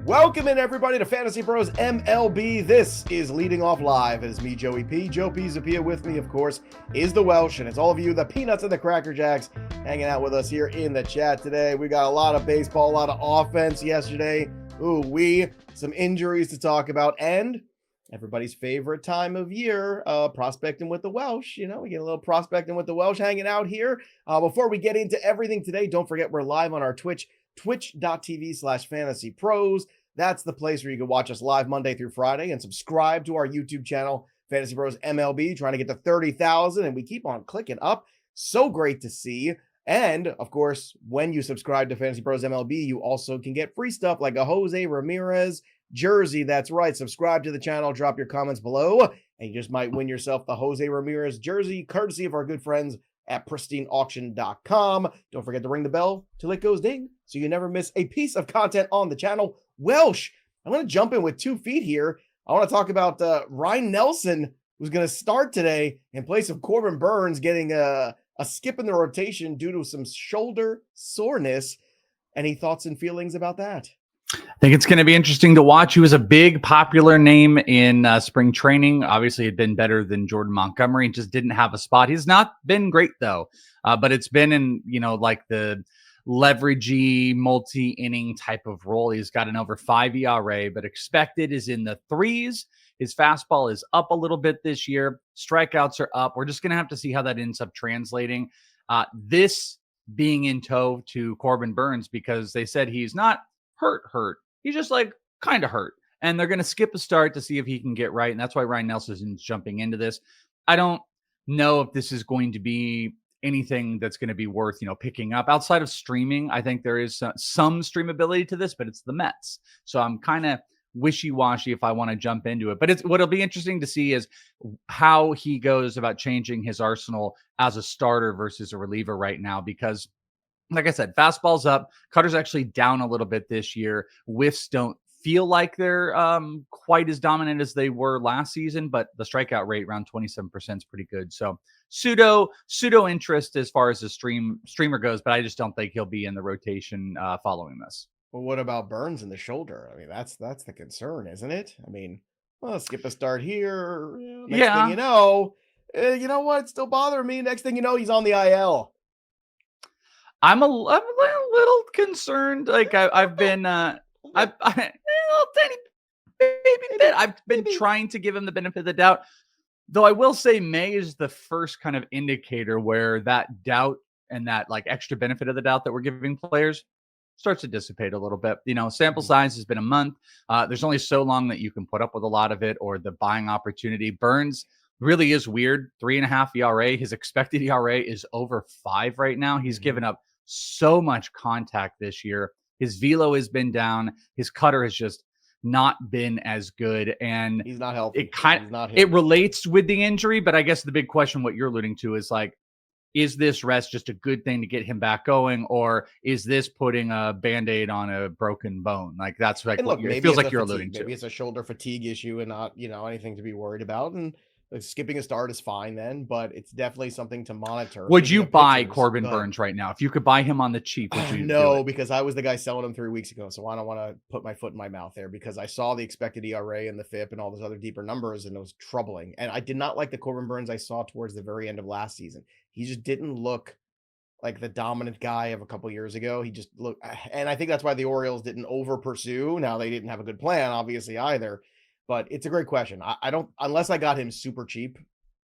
Welcome in, everybody, to Fantasy Pros MLB. This is Leading Off Live. It is me, Joey P. Joe P. Zapia with me, of course, is the Welsh, and it's all of you, the Peanuts and the Cracker Jacks, hanging out with us here in the chat today. We got a lot of baseball, a lot of offense yesterday. Some injuries to talk about, and everybody's favorite time of year, prospecting with the Welsh. You know, we get a little prospecting with the Welsh hanging out here. Before we get into everything today, don't forget we're live on our Twitch, twitch.tv/fantasypros. That's the place where you can watch us live Monday through Friday and subscribe to our YouTube channel, Fantasy Pros MLB, trying to get to 30,000, and we keep on clicking up. So great to see. And of course, when you subscribe to Fantasy Pros MLB, you also can get free stuff like a Jose Ramirez jersey. That's right. Subscribe to the channel, drop your comments below, and you just might win yourself the Jose Ramirez jersey, courtesy of our good friends at pristineauction.com. Don't forget to ring the bell till it goes ding, so you never miss a piece of content on the channel. Welsh, I'm going to jump in with 2 feet here. I want to talk about Ryne Nelson, who's going to start today in place of Corbin Burns, getting a skip in the rotation due to some shoulder soreness. Any thoughts and feelings about that? I think it's going to be interesting to watch. He was a big popular name in spring training. Obviously, had been better than Jordan Montgomery. Just didn't have a spot. He's not been great, though. But it's been in, like the leveragey, multi-inning type of role. He's got an over 5 ERA, but expected is in the 3s. His fastball is up a little bit this year. Strikeouts are up. We're just going to have to see how that ends up translating. This being in tow to Corbin Burns, because they said he's not hurt. He's just like kind of hurt. And they're going to skip a start to see if he can get right. And that's why Ryne Nelson's jumping into this. I don't know if this is going to be anything that's going to be worth, picking up outside of streaming. I think there is some streamability to this, but it's the Mets. So I'm kind of wishy-washy if I want to jump into it. But what'll be interesting to see is how he goes about changing his arsenal as a starter versus a reliever right now, because like I said, fastball's up. Cutter's actually down a little bit this year. Whiffs don't feel like they're quite as dominant as they were last season, but the strikeout rate around 27% is pretty good. So pseudo interest as far as the streamer goes, but I just don't think he'll be in the rotation following this. Well, what about Burns in the shoulder? I mean, that's the concern, isn't it? I mean, skip a start here. Next thing you know, you know what? It's still bothering me. Next thing you know, he's on the IL. I'm a little concerned. Like I've been, a little tiny baby bit. I've been trying to give him the benefit of the doubt, though. I will say May is the first kind of indicator where that doubt and that like extra benefit of the doubt that we're giving players starts to dissipate a little bit. Sample size has been a month. There's only so long that you can put up with a lot of it or the buying opportunity. Burns really is weird. 3.5 ERA. His expected ERA is over 5 right now. He's given up so much contact this year. His velo has been down. His cutter has just not been as good, and he's not healthy. It relates with the injury, but I guess the big question, what you're alluding to, is like, is this rest just a good thing to get him back going, or is this putting a Band-Aid on a broken bone? Like that's like what it feels like you're alluding to. Maybe it's a shoulder fatigue issue and not anything to be worried about. And skipping a start is fine then, but it's definitely something to monitor. Would you buy Corbin Burns right now? If you could buy him on the cheap, would you? No, because I was the guy selling him 3 weeks ago. So I don't want to put my foot in my mouth there, because I saw the expected ERA and the FIP and all those other deeper numbers, and it was troubling. And I did not like the Corbin Burns I saw towards the very end of last season. He just didn't look like the dominant guy of a couple years ago. He just looked, and I think that's why the Orioles didn't over pursue. Now they didn't have a good plan, obviously, either. But it's a great question. I don't, unless I got him super cheap,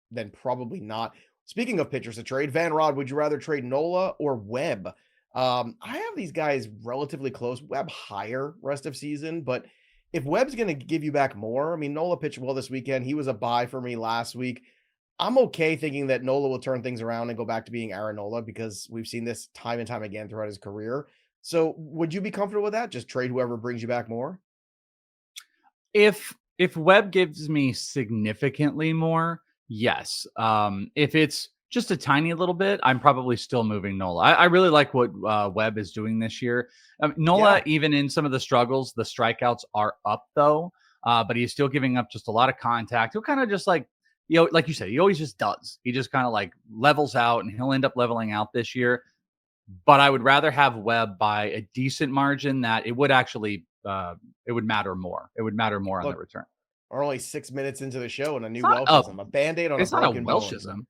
then probably not. Speaking of pitchers to trade, Van Rod, would you rather trade Nola or Webb? I have these guys relatively close. Webb higher rest of season, but if Webb's going to give you back more, I mean, Nola pitched well this weekend. He was a buy for me last week. I'm okay thinking that Nola will turn things around and go back to being Aaron Nola, because we've seen this time and time again throughout his career. So would you be comfortable with that? Just trade whoever brings you back more? If Webb gives me significantly more, yes. If it's just a tiny little bit, I'm probably still moving Nola. I really like what Webb is doing this year. Nola, even in some of the struggles, the strikeouts are up though, but he's still giving up just a lot of contact. He'll kind of just like you said, he always just does. He just kind of like levels out, and he'll end up leveling out this year. But I would rather have Webb by a decent margin that it would actually it would matter more. It would matter more on the return. We're only 6 minutes into the show and a new It's Welshism, a Band-Aid on a broken bone. It's not a Welshism.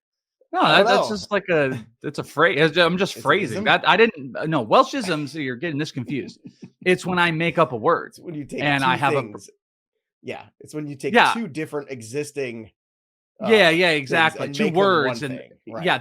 No, that's just like it's a phrase. I'm just phrasing that. I didn't know Welshisms. So you're getting this confused. It's when I make up a word. It's when you take and two I have things. It's when you take two different existing. Exactly. Two words and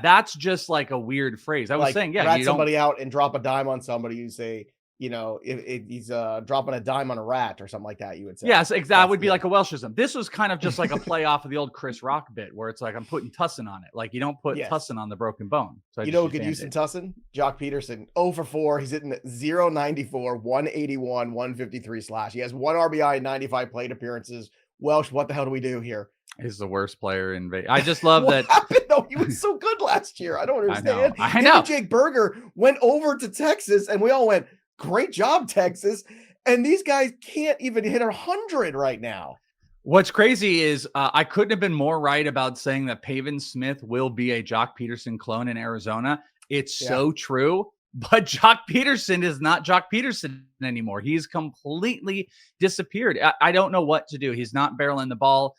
that's just like a weird phrase. I was saying, rat somebody out and drop a dime on somebody. You say, if he's dropping a dime on a rat or something like that, you would say. Yes, exactly. That would be like a Welshism. This was kind of just like a play off of the old Chris Rock bit where it's like I'm putting tussin on it. Like you don't put tussin on the broken bone. So who could use some tussin? Joc Pederson, 0 for 4. He's hitting 0.94, 181, 153 slash. He has 1 RBI in 95 plate appearances. Welsh, what the hell do we do here? He's the worst player in baseball. I just love what happened, though? He was so good last year. I don't understand. I know. Jake Berger went over to Texas, and we all went, great job, Texas. And these guys can't even hit 100 right now. What's crazy is I couldn't have been more right about saying that Pavin Smith will be a Joc Pederson clone in Arizona. It's so true. But Joc Pederson is not Joc Pederson anymore. He's completely disappeared. I don't know what to do. He's not barreling the ball.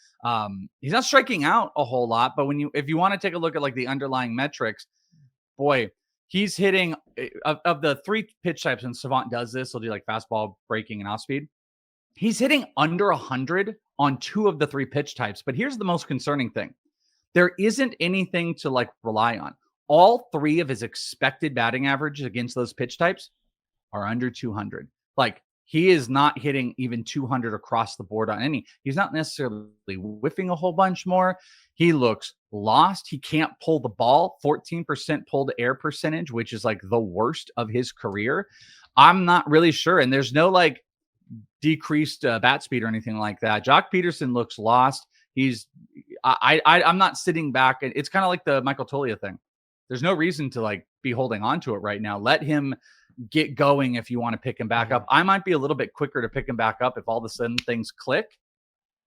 He's not striking out a whole lot. But if you want to take a look at like the underlying metrics, boy, he's hitting of the 3 pitch types, and Savant does this. He'll do like fastball, breaking, and off speed. He's hitting under 100 on 2 of the 3 pitch types. But here's the most concerning thing. There isn't anything to like rely on. All 3 of his expected batting averages against those pitch types are under 200. Like he is not hitting even 200 across the board on any. He's not necessarily whiffing a whole bunch more. He looks lost. He can't pull the ball. 14% pulled air percentage, which is like the worst of his career. I'm not really sure. And there's no like decreased bat speed or anything like that. Joc Pederson looks lost. I'm not sitting back. And it's kind of like the Michael Toglia thing. There's no reason to like be holding on to it right now. Let him get going if you want to pick him back up. I might be a little bit quicker to pick him back up if all of a sudden things click,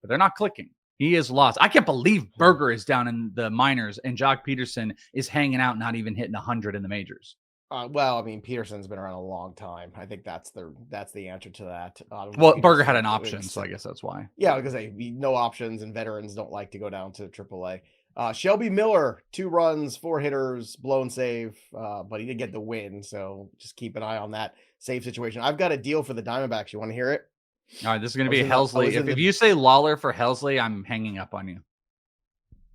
but they're not clicking. He is lost. I can't believe Berger is down in the minors and Joc Pederson is hanging out, not even hitting 100 in the majors. Well, I mean, Pederson's been around a long time. I think that's the answer to that. Well, Berger had an option, so I guess that's why. Yeah, because no options, and veterans don't like to go down to AAA. Shelby Miller, 2 runs, 4 hitters, blown save, but he did get the win. So just keep an eye on that save situation. I've got a deal for the Diamondbacks. You want to hear it? All right, this is going to be Helsley. If you say Lawler for Helsley, I'm hanging up on you.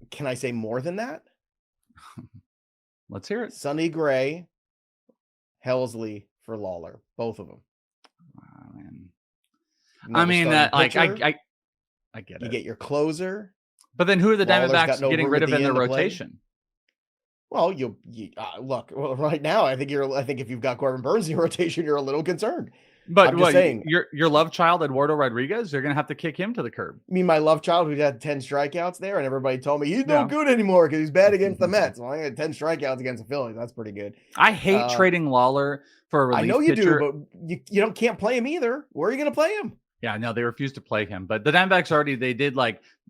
Can I say more than that? Let's hear it. Sonny Gray, Helsley for Lawler, both of them. Oh, man. I mean, I get it. You get your closer. But then who are the Diamondbacks getting rid of in their rotation? Well, look. Well, right now, I think if you've got Corbin Burns in your rotation, you're a little concerned. But I'm just saying, your love child Eduardo Rodriguez, you're gonna have to kick him to the curb. I mean, my love child who had 10 strikeouts there, and everybody told me he's no good anymore because he's bad against the Mets. Well, I got 10 strikeouts against the Phillies. That's pretty good. I hate trading Lawler for a relief pitcher. I know you do, but you can't play him either. Where are you gonna play him? Yeah, no, they refused to play him. But the Diamondbacks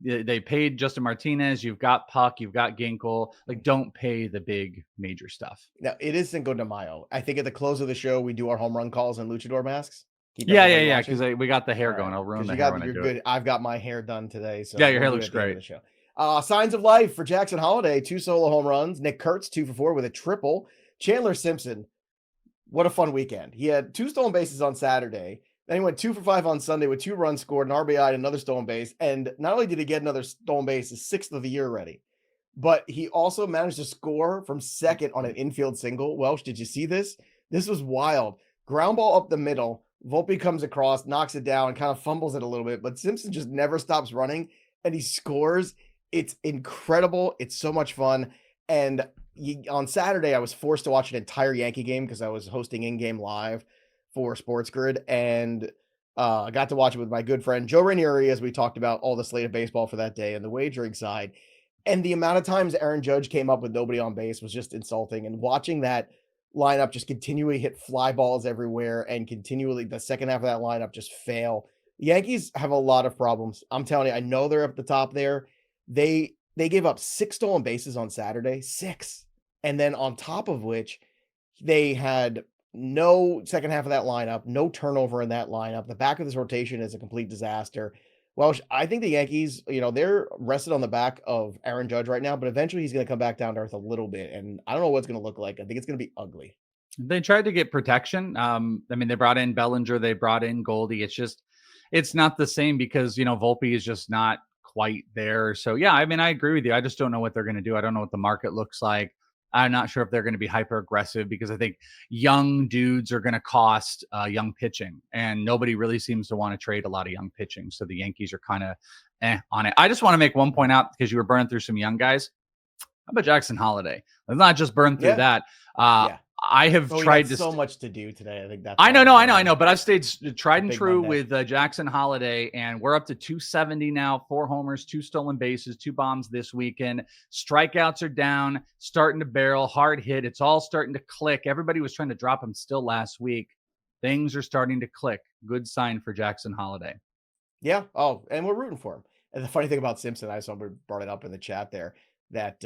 they paid Justin Martinez. You've got Puck, you've got Ginkel. Like, don't pay the big major stuff. Now, it is Cinco de Mayo. I think at the close of the show, we do our home run calls and luchador masks. Yeah, because we got the hair going. I'll ruin the hair when I do it. I've got my hair done today. So yeah, your hair looks great. Signs of life for Jackson Holliday, 2 solo home runs. Nick Kurtz, 2 for 4 with a triple. Chandler Simpson, what a fun weekend. He had 2 stolen bases on Saturday. Then he went 2 for 5 on Sunday with 2 runs scored, an RBI, and another stolen base. And not only did he get another stolen base, his 6th of the year already, but he also managed to score from second on an infield single. Welsh, did you see this? This was wild. Ground ball up the middle. Volpe comes across, knocks it down, and kind of fumbles it a little bit. But Simpson just never stops running, and he scores. It's incredible. It's so much fun. And on Saturday, I was forced to watch an entire Yankee game because I was hosting in-game live for Sports Grid, and I got to watch it with my good friend Joe Ranieri as we talked about all the slate of baseball for that day and the wagering side. And the amount of times Aaron Judge came up with nobody on base was just insulting. And watching that lineup just continually hit fly balls everywhere and continually the second half of that lineup just fail. The Yankees have a lot of problems. I'm telling you, I know they're up the top there. They gave up 6 stolen bases on Saturday, 6. And then on top of which they had no second half of that lineup, no turnover in that lineup. The back of this rotation is a complete disaster. Welsh, I think the Yankees, they're rested on the back of Aaron Judge right now, but eventually he's going to come back down to earth a little bit. And I don't know what it's going to look like. I think it's going to be ugly. They tried to get protection. They brought in Bellinger, they brought in Goldie. It's not the same because, Volpe is just not quite there. So, yeah, I agree with you. I just don't know what they're going to do. I don't know what the market looks like. I'm not sure if they're going to be hyper aggressive because I think young dudes are going to cost young pitching, and nobody really seems to want to trade a lot of young pitching. So the Yankees are kind of on it. I just want to make one point out because you were burning through some young guys. How about Jackson Holliday? Let's not just burn through that. I have tried to so much to do today. I think that's I know, but I've stayed tried and true with Jackson Holliday, and we're up to 270 now, 4 homers, 2 stolen bases, 2 bombs this weekend. Strikeouts are down, starting to barrel, hard hit. It's all starting to click. Everybody was trying to drop him still last week. Things are starting to click. Good sign for Jackson Holliday. Yeah. Oh, and we're rooting for him. And the funny thing about Simpson, I saw brought it up in the chat there, that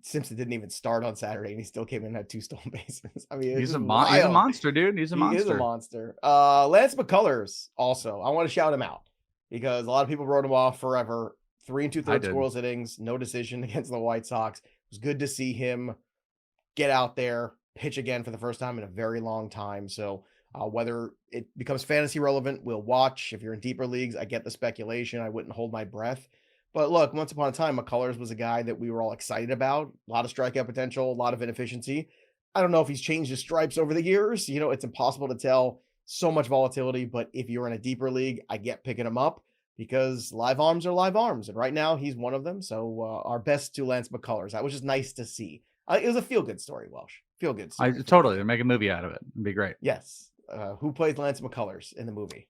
Simpson didn't even start on Saturday, and he still came in and had 2 stolen bases. He's a monster, dude. He's a monster. He is a monster. Lance McCullers also. I want to shout him out because a lot of people wrote him off forever. 3 2/3 scoreless innings, no decision against the White Sox. It was good to see him get out there, pitch again for the first time in a very long time. So whether it becomes fantasy relevant, we'll watch. If you're in deeper leagues, I get the speculation. I wouldn't hold my breath. But look, once upon a time, McCullers was a guy that we were all excited about. A lot of strikeout potential, a lot of inefficiency. I don't know if he's changed his stripes over the years. It's impossible to tell. So much volatility. But if you're in a deeper league, I get picking him up because live arms are live arms. And right now, he's one of them. So our best to Lance McCullers. That was just nice to see. It was a feel-good story, Welsh. Feel-good story. Totally. They're making a movie out of it. It'd be great. Yes. Who plays Lance McCullers in the movie?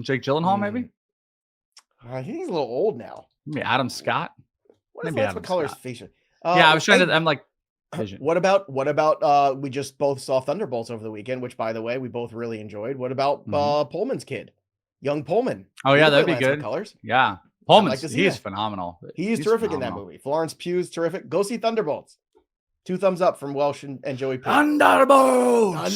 Jake Gyllenhaal, maybe? I think he's a little old now. Maybe Adam Scott. What is Lance McCullers' feature? I was trying to. I'm like, vision. What about? We just both saw Thunderbolts over the weekend, which, by the way, we both really enjoyed. What about Pullman's kid, young Pullman? Oh yeah, that'd be good. McCullers. Yeah, Pullman. He's phenomenal. He's terrific phenomenal in that movie. Florence Pugh's terrific. Go see Thunderbolts. 2 thumbs up from Welsh and Joey. Thunderbolts.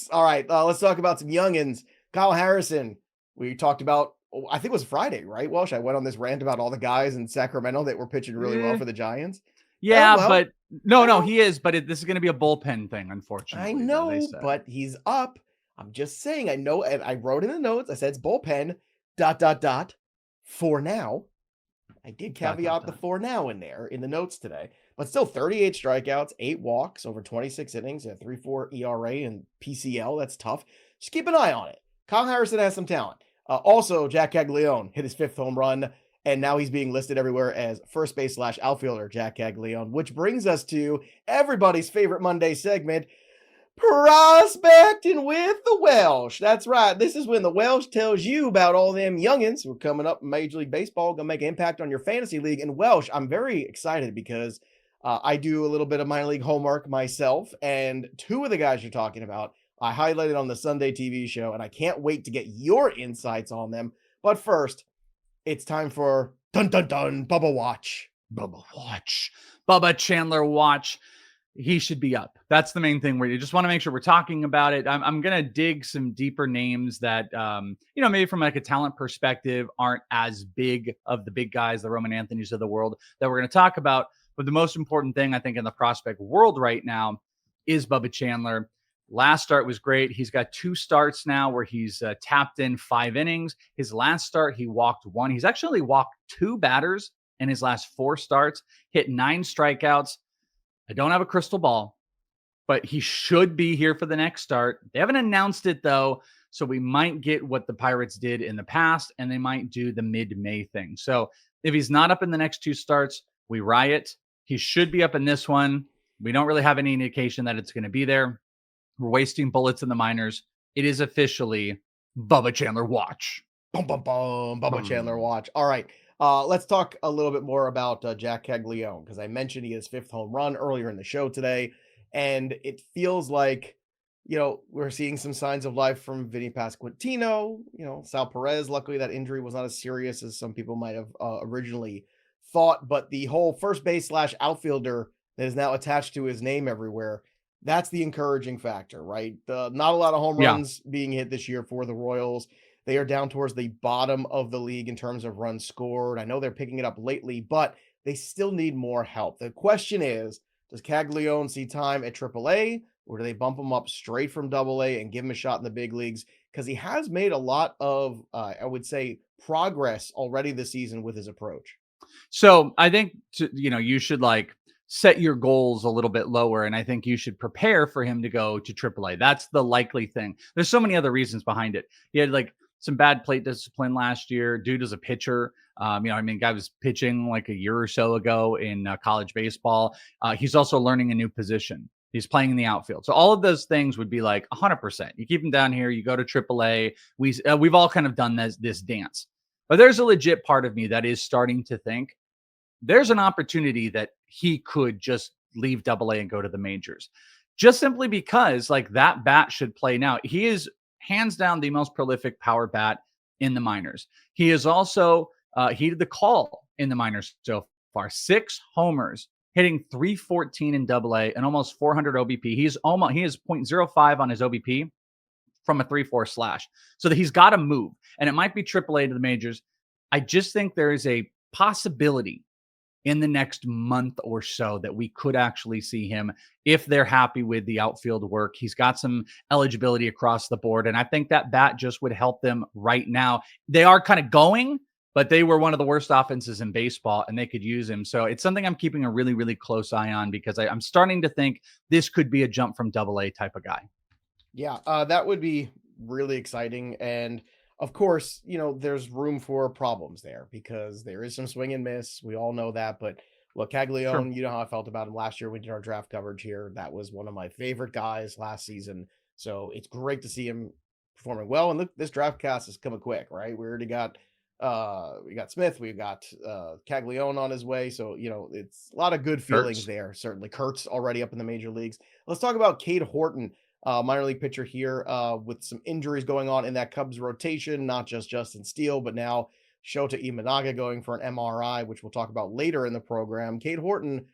All right, let's talk about some youngins. Kyle Harrison. We talked about. I think it was Friday, right, Welsh? I went on this rant about all the guys in Sacramento that were pitching really well for the Giants. Yeah, but no, he is. But this is going to be a bullpen thing, unfortunately. I know, but he's up. I'm just saying. I know, and I wrote in the notes. I said it's bullpen. ... For now. I did caveat the for now in there in the notes today, but still 38 strikeouts, 8 walks over 26 innings, a 3.4 ERA and PCL. That's tough. Just keep an eye on it. Kyle Harrison has some talent. Also, Jac Caglianone hit his 5th home run, and now he's being listed everywhere as first base / outfielder Jac Caglianone, which brings us to everybody's favorite Monday segment, Prospecting with the Welsh. That's right. This is when the Welsh tells you about all them youngins who are coming up in Major League Baseball, going to make an impact on your fantasy league. And Welsh, I'm very excited because I do a little bit of minor league homework myself, and 2 of the guys you're talking about I highlighted on the Sunday TV show, and I can't wait to get your insights on them. But first, it's time for Bubba Watch. Bubba Chandler Watch. He should be up. That's the main thing where you just want to make sure we're talking about it. I'm going to dig some deeper names that, maybe from like a talent perspective aren't as big of the big guys, the Roman Anthony's of the world that we're going to talk about. But the most important thing I think in the prospect world right now is Bubba Chandler. Last start was great. He's got 2 starts now where he's tapped in 5 innings. His last start, he walked 1. He's actually walked 2 batters in his last 4 starts, hit 9 strikeouts. I don't have a crystal ball, but he should be here for the next start. They haven't announced it, though, so we might get what the Pirates did in the past, and they might do the mid-May thing. So if he's not up in the next 2 starts, we riot. He should be up in this one. We don't really have any indication that it's going to be there. We're wasting bullets in the minors. It is officially Bubba Chandler Watch. Bubba Chandler Watch. All right. Let's talk a little bit more about Jac Caglianone, because I mentioned he has 5th home run earlier in the show today, and it feels like, we're seeing some signs of life from Vinny Pasquantino. Sal Perez, luckily that injury was not as serious as some people might have originally thought, but the whole first base / outfielder that is now attached to his name everywhere, That's the encouraging factor, right? Not a lot of home Yeah. runs being hit this year for the Royals. They are down towards the bottom of the league in terms of runs scored. I know they're picking it up lately, but they still need more help. The question is, does Caglianone see time at AAA, or do they bump him up straight from AA and give him a shot in the big leagues? Because he has made a lot of, I would say, progress already this season with his approach. So I think you should like set your goals a little bit lower, and I think you should prepare for him to go to AAA. That's the likely thing. There's so many other reasons behind it. He had like some bad plate discipline last year. Dude is a pitcher. Guy was pitching like a year or so ago in college baseball. He's also learning a new position. He's playing in the outfield. So all of those things would be like 100%. You keep him down here, you go to AAA. We've all kind of done this dance. But there's a legit part of me that is starting to think there's an opportunity that he could just leave AA and go to the majors. Just simply because like that bat should play now. He is hands down the most prolific power bat in the minors. He is also heeded the call in the minors so far. 6 homers, hitting 314 in AA and almost 400 OBP. He is .05 on his OBP from a 3-4 slash. So that he's got to move. And it might be AAA to the majors. I just think there is a possibility in the next month or so that we could actually see him if they're happy with the outfield work. He's got some eligibility across the board. And I think that bat just would help them right now. They are kind of going, but they were one of the worst offenses in baseball and they could use him. So it's something I'm keeping a really, really close eye on because I'm starting to think this could be a jump from AA type of guy. Yeah, that would be really exciting. And of course, there's room for problems there because there is some swing and miss. We all know that. But look, Caglianone, you know how I felt about him last year. We did our draft coverage here. That was one of my favorite guys last season. So it's great to see him performing well. And look, this draft cast is coming quick, right? We already got we got Smith, we got Caglianone on his way. So, it's a lot of good feelings Kurtz. there. Certainly Kurtz already up in the major leagues. Let's talk about Cade Horton. Minor league pitcher here with some injuries going on in that Cubs rotation, not just Justin Steele, but now Shota Imanaga going for an MRI, which we'll talk about later in the program. Cade Horton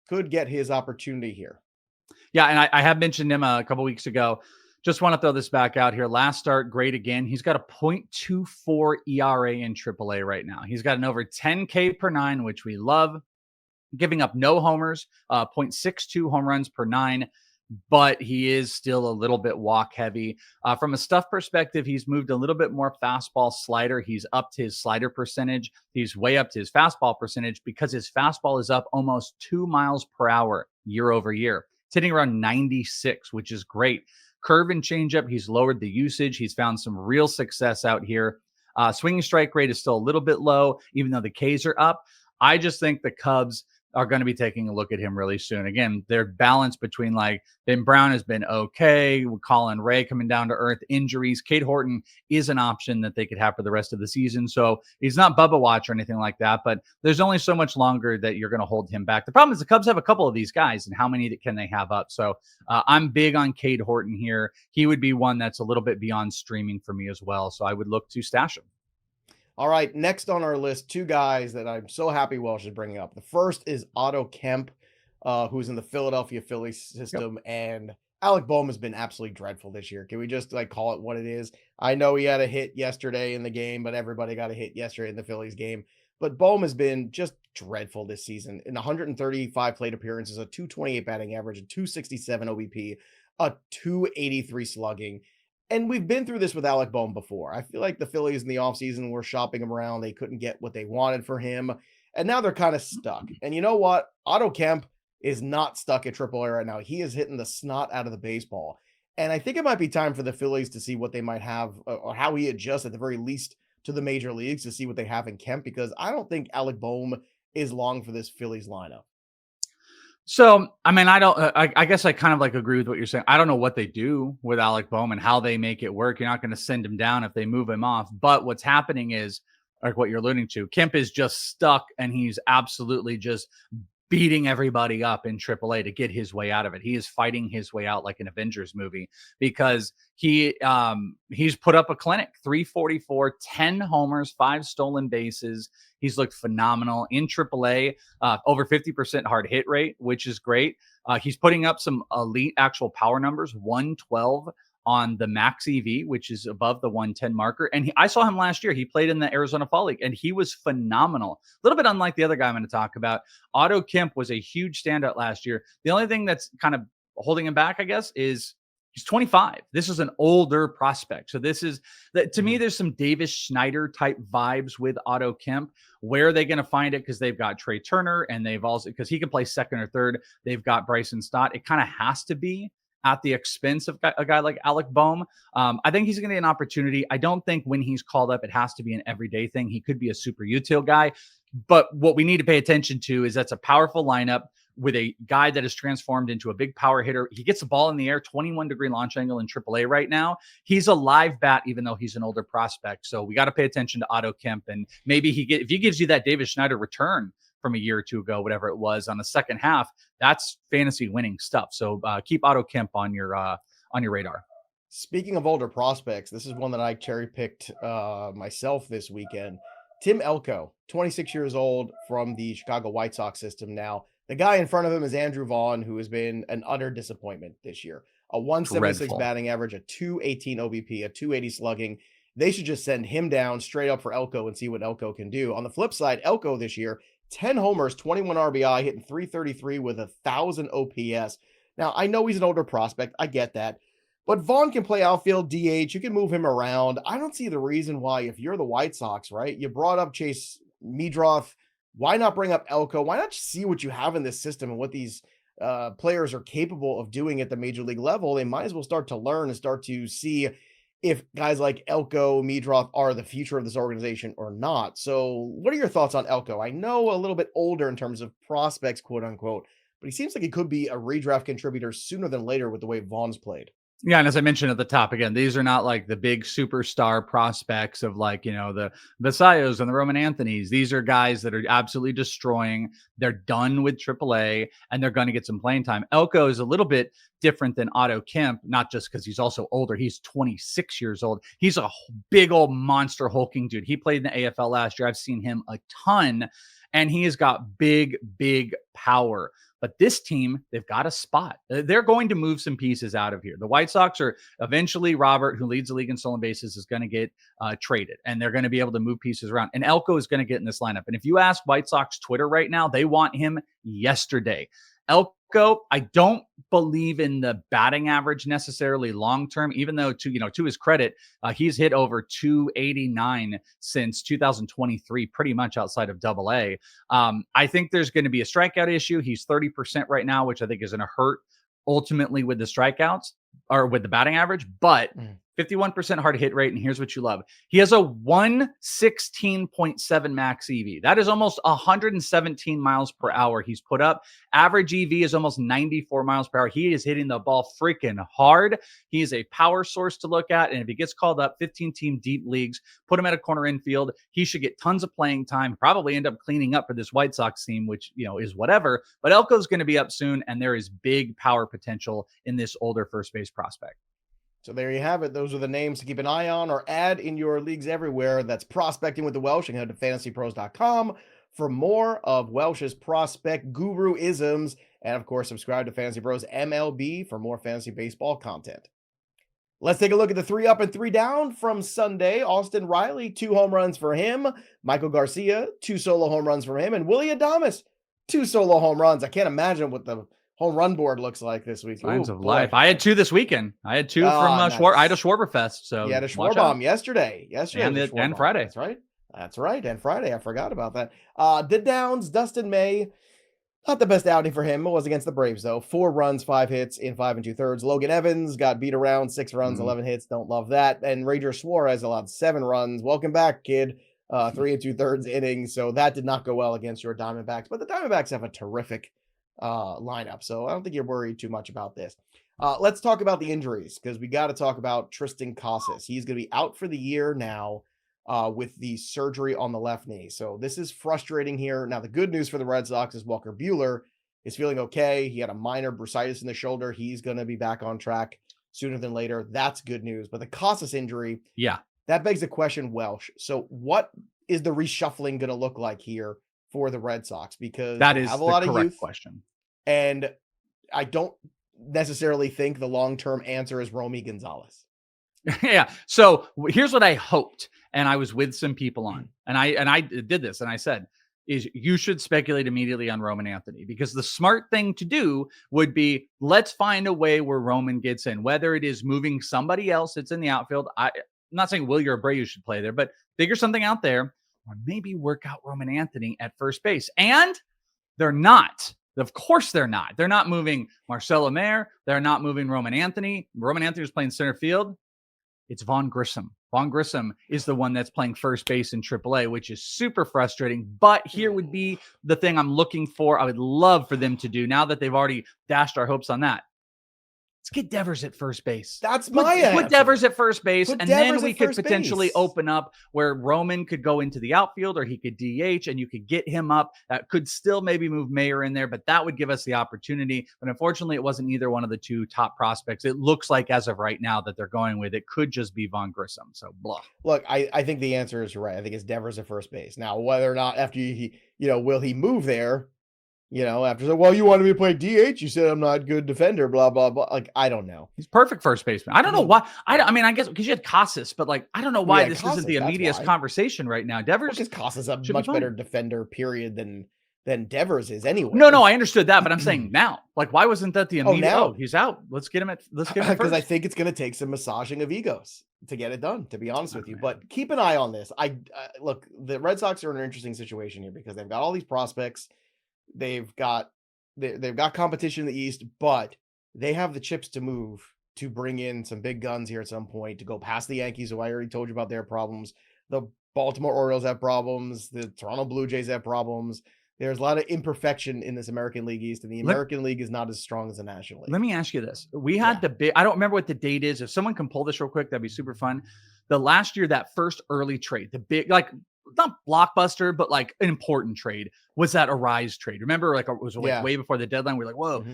could get his opportunity here. Yeah, and I have mentioned him a couple weeks ago. Just want to throw this back out here. Last start, great again. He's got a .24 ERA in AAA right now. He's got an over 10K per 9, which we love. Giving up no homers, .62 home runs per 9. But he is still a little bit walk heavy. From a stuff perspective, he's moved a little bit more fastball slider. He's upped his slider percentage. He's way up to his fastball percentage because his fastball is up almost 2 miles per hour year over year. It's hitting around 96, which is great. Curve and changeup, he's lowered the usage. He's found some real success out here. Swinging strike rate is still a little bit low, even though the Ks are up. I just think the Cubs are going to be taking a look at him really soon. Again, their balance between like Ben Brown has been okay, Colin Ray coming down to earth, injuries. Cade Horton is an option that they could have for the rest of the season. So he's not Bubba Watch or anything like that, but there's only so much longer that you're going to hold him back. The problem is the Cubs have a couple of these guys, and how many can they have up? So I'm big on Cade Horton here. He would be one that's a little bit beyond streaming for me as well. So I would look to stash him. All right, next on our list, 2 guys that I'm so happy Welsh is bringing up. The first is Otto Kemp, who's in the Philadelphia Phillies system, and Alec Bohm has been absolutely dreadful this year. Can we just call it what it is? I know he had a hit yesterday in the game, but everybody got a hit yesterday in the Phillies game. But Bohm has been just dreadful this season. In 135 plate appearances, a 228 batting average, a 267 OBP, a 283 slugging. And we've been through this with Alec Bohm before. I feel like the Phillies in the offseason were shopping him around. They couldn't get what they wanted for him. And now they're kind of stuck. And you know what? Otto Kemp is not stuck at AAA right now. He is hitting the snot out of the baseball. And I think it might be time for the Phillies to see what they might have or how he adjusts at the very least to the major leagues to see what they have in Kemp, because I don't think Alec Bohm is long for this Phillies lineup. So, I guess I kind of agree with what you're saying. I don't know what they do with Alec Bohm and how they make it work. You're not going to send him down if they move him off. But what's happening is, like what you're alluding to, Kemp is just stuck and he's absolutely just beating everybody up in AAA to get his way out of it. He is fighting his way out like an Avengers movie because he's put up a clinic, 344, 10 homers, 5 stolen bases. He's looked phenomenal in AAA, over 50% hard hit rate, which is great. He's putting up some elite actual power numbers, 112 on the max EV, which is above the 110 marker. And I saw him last year. He played in the Arizona Fall League, and he was phenomenal. A little bit unlike the other guy I'm going to talk about. Otto Kemp was a huge standout last year. The only thing that's kind of holding him back, I guess, is he's 25. This is an older prospect. So this is, to me, there's some Davis Schneider type vibes with Otto Kemp. Where are they going to find it? Because they've got Trey Turner, and they've also, because he can play second or third, they've got Bryson Stott. It kind of has to be at the expense of a guy like Alec Boehm. I think he's going to get an opportunity. I don't think when he's called up, it has to be an everyday thing. He could be a super util guy. But what we need to pay attention to is that's a powerful lineup with a guy that is transformed into a big power hitter. He gets the ball in the air, 21-degree launch angle in AAA right now. He's a live bat, even though he's an older prospect. So we got to pay attention to Otto Kemp. And maybe if he gives you that Davis Schneider return from a year or two ago, whatever it was, on the second half, that's fantasy winning stuff. So keep Otto Kemp on your radar. Speaking of older prospects, this is one that I cherry picked myself this weekend. Tim Elko, 26 years old, from the Chicago White Sox system now. The guy in front of him is Andrew Vaughn, who has been an utter disappointment this year. A 176 Dreadful batting average, a 218 OBP, a 280 slugging. They should just send him down straight up for Elko and see what Elko can do. On the flip side, Elko this year, 10 homers, 21 RBI, hitting 333 with 1,000 OPS. Now, I know he's an older prospect. I get that. But Vaughn can play outfield, DH. You can move him around. I don't see the reason why, if you're the White Sox, right? You brought up Chase Meadroth. Why not bring up Elko? Why not see what you have in this system and what these players are capable of doing at the major league level? They might as well start to learn and start to see if guys like Elko, Meadroth are the future of this organization or not. So what are your thoughts on Elko? I know a little bit older in terms of prospects, quote unquote, but he seems like he could be a redraft contributor sooner than later with the way Vaughn's played. Yeah, and as I mentioned at the top, again, these are not like the big superstar prospects of like, the Basallos and the Roman Anthonys. These are guys that are absolutely destroying. They're done with AAA, and they're going to get some playing time. Elko is a little bit different than Otto Kemp, not just because he's also older. He's 26 years old. He's a big old monster hulking dude. He played in the AFL last year. I've seen him a ton, and he has got big power. But this team, they've got a spot. They're going to move some pieces out of here. The White Sox are eventually, Robert, who leads the league in stolen bases, is going to get traded, and they're going to be able to move pieces around. And Elko is going to get in this lineup. And if you ask White Sox Twitter right now, they want him yesterday. Elko, I don't believe in the batting average necessarily long-term, even though to his credit, he's hit over 289 since 2023, pretty much outside of AA. I think there's going to be a strikeout issue. He's 30% right now, which I think is going to hurt ultimately with the strikeouts or with the batting average, but 51% hard hit rate. And here's what you love. He has a 116.7 max EV. That is almost 117 miles per hour he's put up. Average EV is almost 94 miles per hour. He is hitting the ball freaking hard. He is a power source to look at. And if he gets called up 15-team deep leagues, put him at a corner infield, he should get tons of playing time, probably end up cleaning up for this White Sox team, which, is whatever. But Elko's going to be up soon, and there is big power potential in this older first base prospect. So there you have it. Those are the names to keep an eye on or add in your leagues everywhere. That's Prospecting with the Welsh. You can head to FantasyPros.com for more of Welsh's prospect guru-isms. And, of course, subscribe to Fantasy Pros MLB for more fantasy baseball content. Let's take a look at the 3 up and 3 down from Sunday. Austin Riley, 2 home runs for him. Maikel Garcia, 2 solo home runs for him. And Willy Adames, 2 solo home runs. I can't imagine what the home run board looks like this week. Signs of life. I had 2 this weekend. I had 2 from nice. I had a Schwarberfest. So you had a Schwarbomb yesterday. And Friday. That's right. And Friday. I forgot about that. The downs, Dustin May. Not the best outing for him. It was against the Braves, though. 4 runs, 5 hits in 5 2/3. Logan Evans got beat around, 6 runs, 11 hits. Don't love that. And Ranger Suarez allowed 7 runs. Welcome back, kid. 3 2/3 innings. So that did not go well against your Diamondbacks. But the Diamondbacks have a terrific lineup. So I don't think you're worried too much about this. Let's talk about the injuries, because we got to talk about Tristan Casas. He's going to be out for the year now. with the surgery on the left knee. So this is frustrating here. Now, the good news for the Red Sox is Walker Buehler is feeling okay. He had a minor bursitis in the shoulder. He's going to be back on track sooner than later. That's good news. But the Casas injury, that begs the question, Welsh. So what is the reshuffling going to look like here for the Red Sox? Because that they is have a the lot of correct youth, question. and I don't necessarily think the long-term answer is Romy Gonzalez. Yeah. So here's what I hoped. And I was with some people on, and I did this, and I said, is you should speculate immediately on Roman Anthony, because the smart thing to do would be, let's find a way where Roman gets in, whether it is moving somebody else that's in the outfield. I'm not saying Willy or Abreu should play there, but figure something out there, or maybe work out Roman Anthony at first base. And they're not. Of course they're not. They're not moving Marcelo Mayer. They're not moving Roman Anthony. Roman Anthony is playing center field. It's Vaughn Grissom. Vaughn Grissom is the one that's playing first base in AAA, which is super frustrating. But here would be the thing I'm looking for. I would love for them to do, now that they've already dashed our hopes on that. Let's get Devers at first base. That's my answer. Put Devers at first base, and then we could potentially base. open up where Roman could go into the outfield, or he could DH, and you could get him up. That could still maybe move Mayer in there, but that would give us the opportunity. But unfortunately, it wasn't either one of the two top prospects. It looks like, as of right now, that they're going with, it could just be Vaughn Grissom. So blah. Look, I think the answer is right. I think it's Devers at first base. Now, whether or not after will he move there? After, well, you wanted me to play DH. You said I'm not a good defender, blah, blah, blah. Like, I don't know. He's perfect first baseman. I don't know why. I guess because you had Casas, but I don't know why this isn't the immediate conversation right now. Devers, because Casas is a much better defender, period, than Devers is anyway. No, I understood that, but I'm saying now. Why wasn't that the immediate? Now he's out. Let's get him first. Because I think it's going to take some massaging of egos to get it done, to be honest with you. But keep an eye on this. Look, the Red Sox are in an interesting situation here because they've got all these prospects. They've got competition in the East, but they have the chips to move to bring in some big guns here at some point to go past the Yankees, who I already told you about their problems. The Baltimore Orioles have problems. The Toronto Blue Jays have problems. There's a lot of imperfection in this American League East, and the American League is not as strong as the National League. Let me ask you this. We had the big, I don't remember what the date is. If someone can pull this real quick, that'd be super fun. The last year, that first early trade, the big, not blockbuster, but an important trade, was that Arise trade. Remember, it was way before the deadline. We were like, whoa.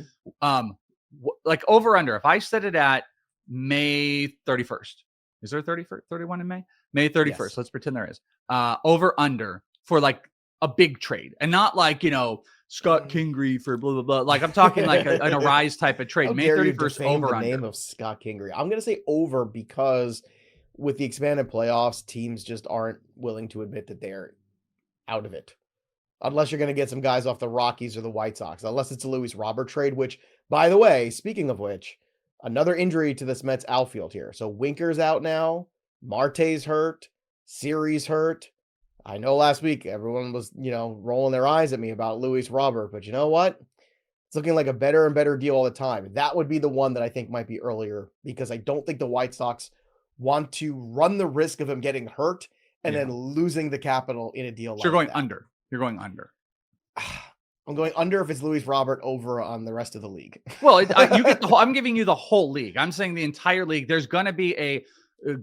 Mm-hmm. Over under, if I set it at May 31st, is there 31 in May? May 31st. Yes. Let's pretend there is. Over under for a big trade, and not Scott Kingery for blah, blah, blah. I'm talking an Arise type of trade. May 31st over the under. Name of Scott Kingery. I'm going to say over because with the expanded playoffs, teams just aren't willing to admit that they're out of it. Unless you're going to get some guys off the Rockies or the White Sox. Unless it's a Luis Robert trade, which, by the way, speaking of which, another injury to this Mets outfield here. So Winker's out now. Marte's hurt. Siri's hurt. I know last week everyone was, rolling their eyes at me about Luis Robert, but you know what? It's looking like a better and better deal all the time. That would be the one that I think might be earlier, because I don't think the White Sox want to run the risk of him getting hurt and then losing the capital in a deal You're going under. You're going under. I'm going under if it's Luis Robert, over on the rest of the league. Well, you get the whole, I'm giving you the whole league. I'm saying the entire league. There's going to be a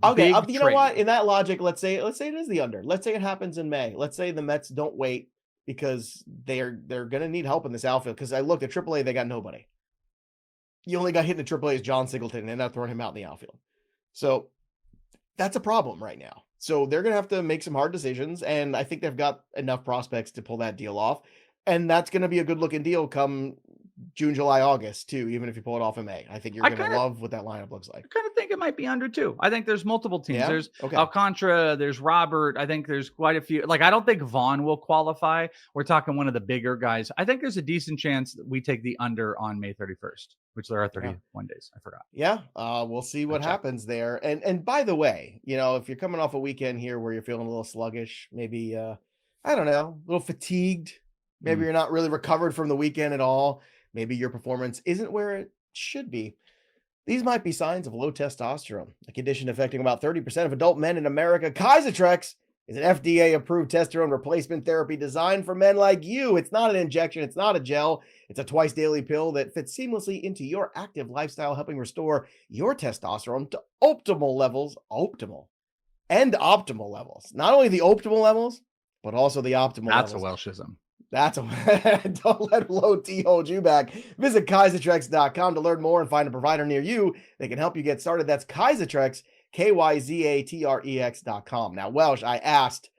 okay. Big you trade. Know what? In that logic, let's say it is the under. Let's say it happens in May. Let's say the Mets don't wait because they're going to need help in this outfield. Because I looked at AAA, they got nobody. You only got hit in the AAA is John Singleton, and ended up throwing him out in the outfield. So that's a problem right now. So they're going to have to make some hard decisions, and I think they've got enough prospects to pull that deal off. And that's going to be a good-looking deal come June, July, August, too, even if you pull it off in May. I think you're going to love what that lineup looks like. I kind of think it might be under, too. I think there's multiple teams. Yeah? There's Alcantara, there's Robert. I think there's quite a few. I don't think Vaughn will qualify. We're talking one of the bigger guys. I think there's a decent chance that we take the under on May 31st, which there are 31 days. I forgot. Yeah, we'll see what happens there. And by the way, if you're coming off a weekend here where you're feeling a little sluggish, maybe, I don't know, a little fatigued, maybe you're not really recovered from the weekend at all, maybe your performance isn't where it should be. These might be signs of low testosterone, a condition affecting about 30% of adult men in America. Kaisertrex is an FDA-approved testosterone replacement therapy designed for men like you. It's not an injection. It's not a gel. It's a twice-daily pill that fits seamlessly into your active lifestyle, helping restore your testosterone to optimal levels. Optimal. and optimal levels. Not only the optimal levels, but also the optimal That's levels. a Welshism. That's a don't let low T hold you back. Visit KaiserTrex.com to learn more and find a provider near you that can help you get started. That's KaiserTrex, KYZATREX.com. Now, Welsh, I asked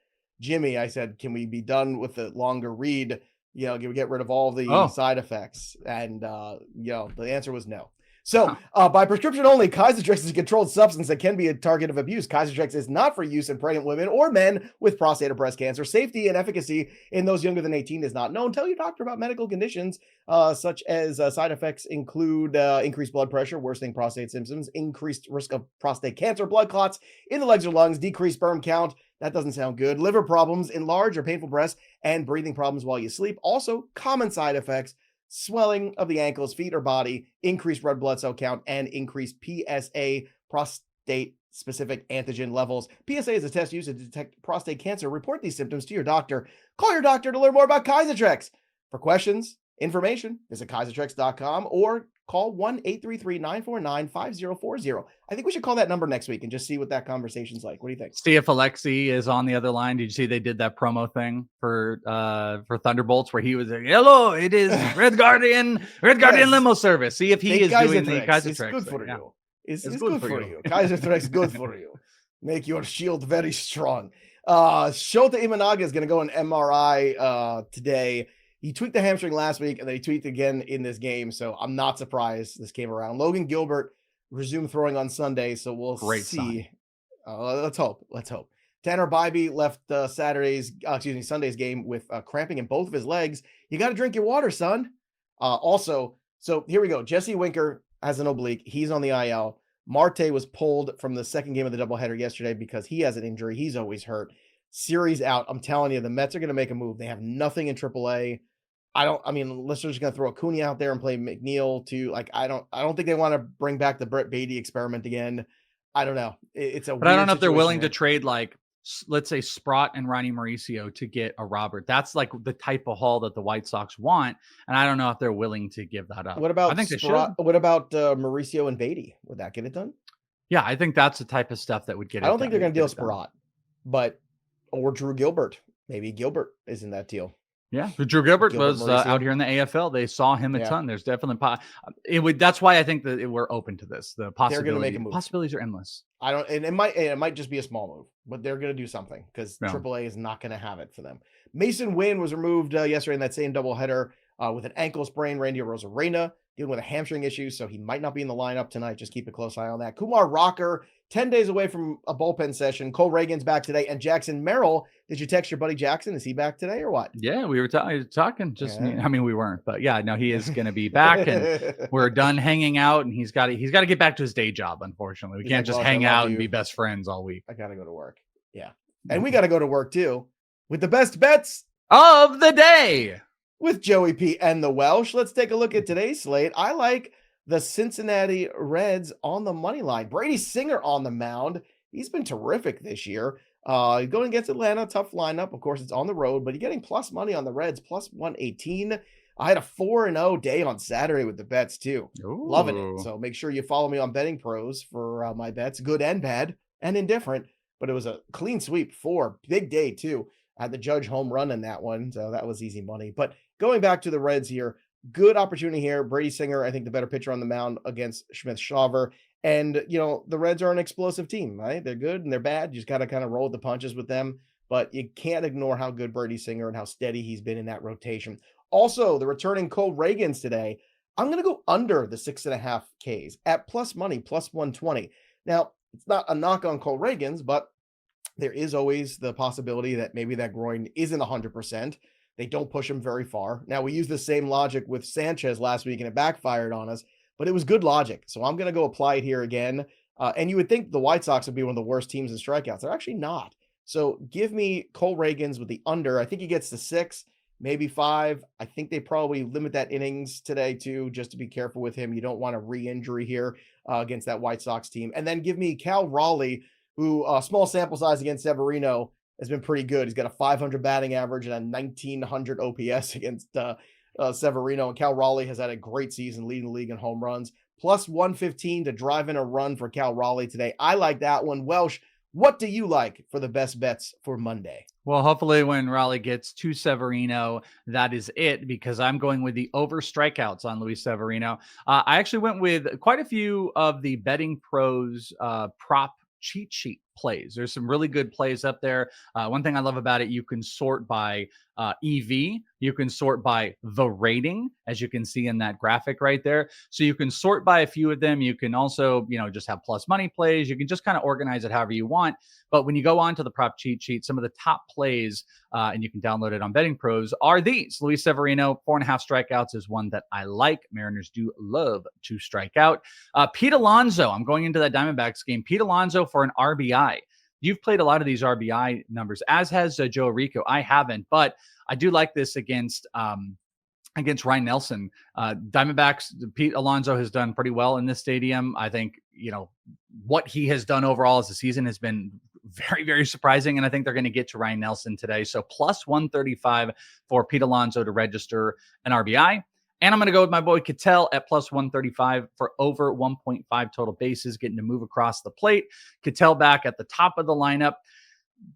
Jimmy, I said, can we be done with the longer read? Can we get rid of all the side effects? And, the answer was no. So by prescription only, Kaisertrex is a controlled substance that can be a target of abuse. Kaisertrex is not for use in pregnant women or men with prostate or breast cancer. Safety and efficacy in those younger than 18 is not known. Tell your doctor about medical conditions such as side effects include increased blood pressure, worsening prostate symptoms, increased risk of prostate cancer, blood clots in the legs or lungs, decreased sperm count. That doesn't sound good. Liver problems, enlarged or painful breasts, and breathing problems while you sleep. Also, common side effects: swelling of the ankles, feet, or body, increased red blood cell count, and increased PSA, prostate-specific antigen levels. PSA is a test used to detect prostate cancer. Report these symptoms to your doctor. Call your doctor to learn more about Kaisertrex. For questions, information, visit KaiserTrex.com or call 1-833-949-5040. I think we should call that number next week and just see what that conversation's like. What do you think? See if Alexi is on the other line. Did you see they did that promo thing for Thunderbolts where he was like, hello, it is Red Guardian limo service. See if he is doing the Kaisertrex. It's good for you. It's good for you. Kaisertrex good for you. Make your shield very strong. Shota Imanaga is going to go on MRI today. He tweaked the hamstring last week, and then he tweaked again in this game, so I'm not surprised this came around. Logan Gilbert resumed throwing on Sunday, so we'll see. Let's hope. Tanner Bybee left Sunday's game with cramping in both of his legs. You got to drink your water, son. Also, so here we go. Jesse Winker has an oblique. He's on the IL. Marte was pulled from the second game of the doubleheader yesterday because he has an injury. He's always hurt. Series out. I'm telling you, the Mets are going to make a move. They have nothing in AAA. Unless they're just going to throw Acuna out there and play McNeil too. I don't think they want to bring back the Brett Beatty experiment again. I don't know. But I don't know if they're willing to trade, let's say Sprott and Ronnie Mauricio to get a Robert. That's like the type of haul that the White Sox want. And I don't know if they're willing to give that up. What about I think Sprott? What about Mauricio and Beatty? Would that get it done? Yeah, I think that's the type of stuff that would get it done. I don't think they're going to deal Sprott, or Drew Gilbert. Maybe Gilbert is in that deal. Yeah, Drew Gilbert was out here in the AFL. They saw him a ton. There's definitely that's why I think that we're open to this. The possibilities are endless. It might just be a small move, but they're going to do something because AAA is not going to have it for them. Mason Wynn was removed yesterday in that same doubleheader with an ankle sprain. Randy Arozarena dealing with a hamstring issue, so he might not be in the lineup tonight. Just keep a close eye on that. Kumar Rocker, 10 days away from a bullpen session. Cole Reagan's back today, and Jackson Merrill. Did you text your buddy Jackson? Is he back today or what? Yeah, we were talking. We weren't, but yeah, no, he is going to be back, and we're done hanging out. And he's got to get back to his day job. Unfortunately, we can't just hang out and be best friends all week. I got to go to work. Yeah, and we got to go to work too with the best bets of the day with Joey P and the Welsh. Let's take a look at today's slate. I like the Cincinnati Reds on the money line. Brady Singer on the mound. He's been terrific this year. Going against Atlanta, tough lineup. Of course, it's on the road, but you're getting plus money on the Reds, plus 118. I had a 4-0 day on Saturday with the bets too. Ooh. Loving it. So make sure you follow me on Betting Pros for my bets, good and bad and indifferent. But it was a clean sweep, 4. Big day too. I had the Judge home run in that one, so that was easy money. But going back to the Reds here, good opportunity here. Brady Singer, I think the better pitcher on the mound against Smith-Shawver. And, the Reds are an explosive team, right? They're good and they're bad. You just got to kind of roll the punches with them. But you can't ignore how good Brady Singer and how steady he's been in that rotation. Also, the returning Cole Reagans today. I'm going to go under the 6.5 Ks at plus money, plus 120. Now, it's not a knock on Cole Reagans, but there is always the possibility that maybe that groin isn't 100%. They don't push him very far. Now, we used the same logic with Sanchez last week, and it backfired on us, but it was good logic. So I'm going to go apply it here again. And you would think the White Sox would be one of the worst teams in strikeouts. They're actually not. So give me Cole Reagans with the under. I think he gets to 6, maybe 5. I think they probably limit that innings today too, just to be careful with him. You don't want a re-injury here against that White Sox team. And then give me Cal Raleigh, who small sample size against Severino has been pretty good. He's got a 500 batting average and a 1900 OPS against Severino. And Cal Raleigh has had a great season leading the league in home runs. Plus 115 to drive in a run for Cal Raleigh today. I like that one. Welsh, What do you like for the best bets for Monday? Well, hopefully when Raleigh gets to Severino, that is it, because I'm going with the over strikeouts on Luis Severino. I actually went with quite a few of the betting pros prop cheat sheet plays. There's some really good plays up there. One thing I love about it, you can sort by EV, you can sort by the rating, as you can see in that graphic right there. So you can sort by a few of them. You can also, just have plus money plays. You can just kind of organize it however you want. But when you go on to the prop cheat sheet, some of the top plays, and you can download it on Betting Pros, are these. Luis Severino, 4.5 strikeouts is one that I like. Mariners do love to strike out. Pete Alonso, I'm going into that Diamondbacks game. Pete Alonso for an RBI. You've played a lot of these RBI numbers, as has Joe Rico. I haven't, but I do like this against Ryne Nelson. Diamondbacks, Pete Alonso has done pretty well in this stadium. I think, what he has done overall as a season has been very, very surprising. And I think they're going to get to Ryne Nelson today. So plus 135 for Pete Alonso to register an RBI. And I'm going to go with my boy Ketel at plus 135 for over 1.5 total bases, getting to move across the plate. Ketel back at the top of the lineup.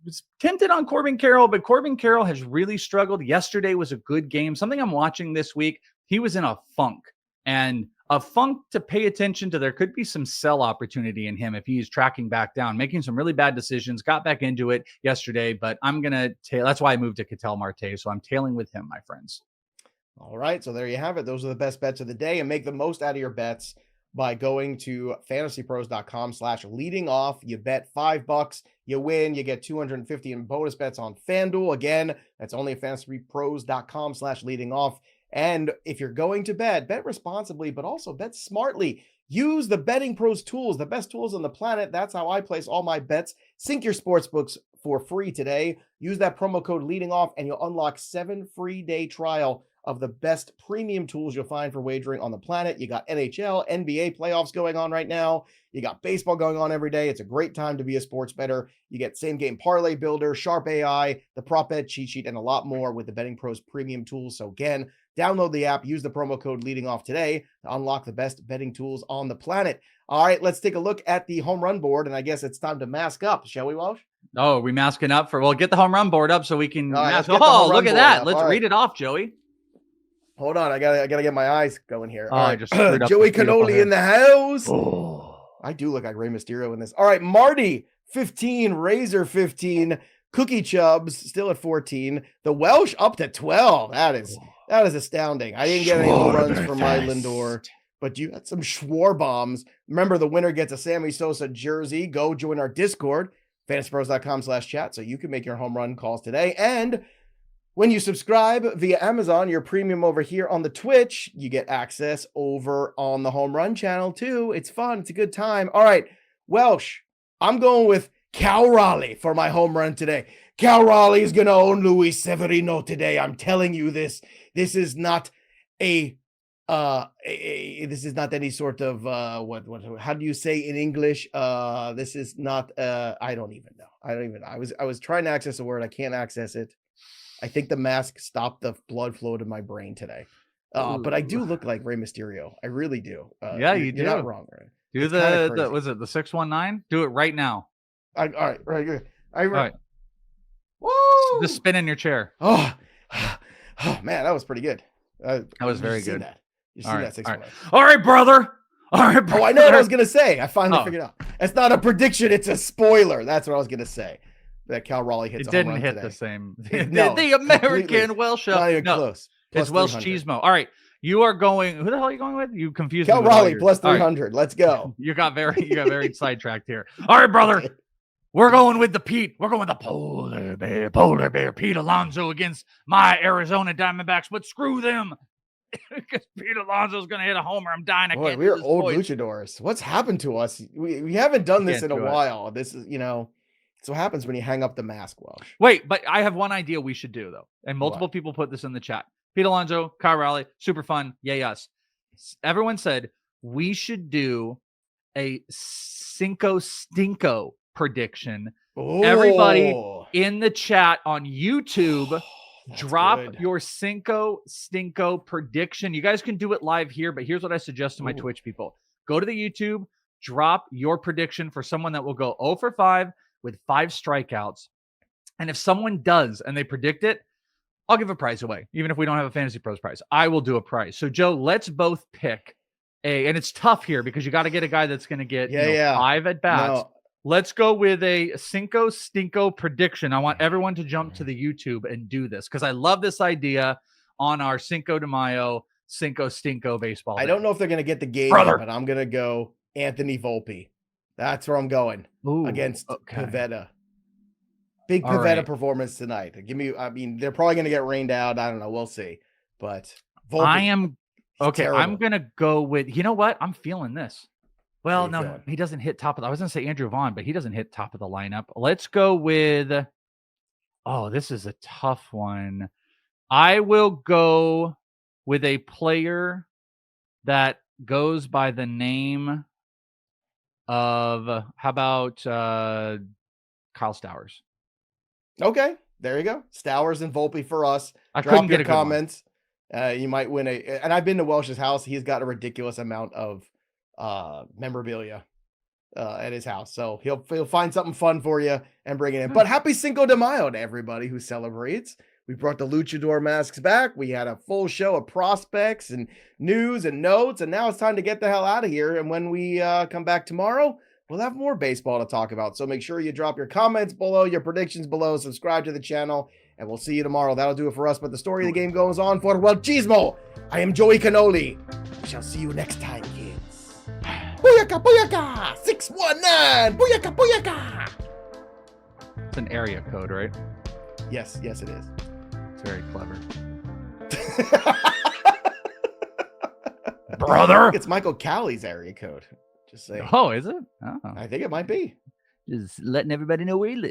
Was tempted on Corbin Carroll, but Corbin Carroll has really struggled. Yesterday was a good game. Something I'm watching this week, he was in a funk. And a funk to pay attention to. There could be some sell opportunity in him if he's tracking back down, making some really bad decisions. Got back into it yesterday, but I'm going to tail. That's why I moved to Ketel Marte. So I'm tailing with him, my friends. All right, so there you have it. Those are the best bets of the day, and make the most out of your bets by going to fantasypros.com/leading off. You bet $5, you win, you get 250 in bonus bets on FanDuel. Again, that's only at fantasypros.com/leading off. And if you're going to bet responsibly, but also bet smartly. Use the Betting Pros tools, the best tools on the planet. That's how I place all my bets. Sync your sportsbooks for free today. Use that promo code leading off, and you'll unlock 7 free day trial of the best premium tools you'll find for wagering on the planet. You got NHL, NBA playoffs going on right now. You got baseball going on every day. It's a great time to be a sports bettor. You get same game parlay builder, sharp AI, the prop bet cheat sheet, and a lot more with the Betting Pros premium tools. So again, download the app, use the promo code leading off today to unlock the best betting tools on the planet. All right, let's take a look at the home run board, and I guess it's time to mask up, shall we, Welsh? Oh, are we masking up for? Well, get the home run board up so we can mask. Oh, look at that! Let's read it off, Joey. Hold on, I gotta get my eyes going here. All right. I just screwed up Joey Cannoli in the house. Oh, I do look like Rey Mysterio in this. All right, Marty 15, Razor 15, Cookie Chubbs still at 14, the Welsh up to 12. That is astounding. I didn't get any runs for my Lindor, but you got some Schwar bombs. Remember, the winner gets a Sammy Sosa jersey. Go join our Discord, fantasypros.com/chat, so you can make your home run calls today. And when you subscribe via Amazon, your premium over here on the Twitch, you get access over on the Home Run channel too. It's fun. It's a good time. All right, Welsh, I'm going with Cal Raleigh for my home run today. Cal Raleigh is going to own Luis Severino today. I'm telling you this. This is not this is not any sort of how do you say in English? This is not I don't even know. I was trying to access a word. I can't access it. I think the mask stopped the blood flow to my brain today. But I do look like Rey Mysterio. I really do. Yeah, you do. You're not wrong, right? Do the was it the 619? Do it right now. All right, right. All right. Woo! Just spin in your chair. Oh, man, that was pretty good. That was very good. You see that 619. All right, brother. All right, brother. Oh, I know what I was gonna say. I finally figured out. It's not a prediction. It's a spoiler. That's what I was gonna say. That Cal Raleigh hits. It didn't hit the same. No, the American Welsh. Not even close. It's Welsh Cheesemo. All right, you are going. Who the hell are you going with? You confused Cal me. Raleigh plus 300. Right. Let's go. You got very sidetracked here. All right, brother. We're going with the Pete. We're going with the polar bear, Pete Alonso against my Arizona Diamondbacks. But screw them, because Pete Alonso's going to hit a homer. I'm dying. Boy, we're old luchadors. What's happened to us? We haven't done this in a while. This is, it's what happens when you hang up the mask, Welsh. Wait, but I have one idea we should do, though. And multiple people put this in the chat. Pete Alonso, Kyle Raleigh, super fun. Yay, us. Everyone said we should do a Cinco Stinko prediction. Oh. Everybody in the chat on YouTube, drop your Cinco Stinko prediction. You guys can do it live here, but here's what I suggest to my Twitch people. Go to the YouTube, drop your prediction for someone that will go 0 for 5 with 5 strikeouts. And if someone does and they predict it, I'll give a prize away. Even if we don't have a Fantasy Pros prize, I will do a prize. So Joe, let's both pick and it's tough here because you got to get a guy that's going to get 5 at bats. No. Let's go with a Cinco Stinko prediction. I want everyone to jump to the YouTube and do this because I love this idea on our Cinco de Mayo Cinco Stinko baseball. I don't know if they're going to get the game, but I'm going to go Anthony Volpe. That's where I'm going against Pivetta. Big Pivetta performance tonight. They're probably going to get rained out. I don't know. We'll see. But Volpe, I'm going to go with, you know what? I'm feeling this. Well, no, he doesn't hit top of I was going to say Andrew Vaughn, but he doesn't hit top of the lineup. Let's go with, this is a tough one. I will go with a player that goes by the name of, how about Kyle Stowers? Okay, there you go. Stowers and Volpe for us. I couldn't get a comments. You might win and I've been to Welsh's house. He's got a ridiculous amount of memorabilia at his house, so he'll find something fun for you and bring it in. But happy Cinco de Mayo to everybody who celebrates. We brought the luchador masks back. We had a full show of prospects and news and notes, and now it's time to get the hell out of here. And when we come back tomorrow, we'll have more baseball to talk about. So make sure you drop your comments below, your predictions below, subscribe to the channel, and we'll see you tomorrow. That'll do it for us, but the story of the game goes on. For Welchismo, I am Joey Cannoli. We shall see you next time, kids. Booyaka, booyaka! 619! Booyaka, booyaka! It's an area code, right? Yes, it is. It's very clever. Brother! It's Michael Callie's area code. Just saying. Oh, is it? Oh. I think it might be. Just letting everybody know where he lives.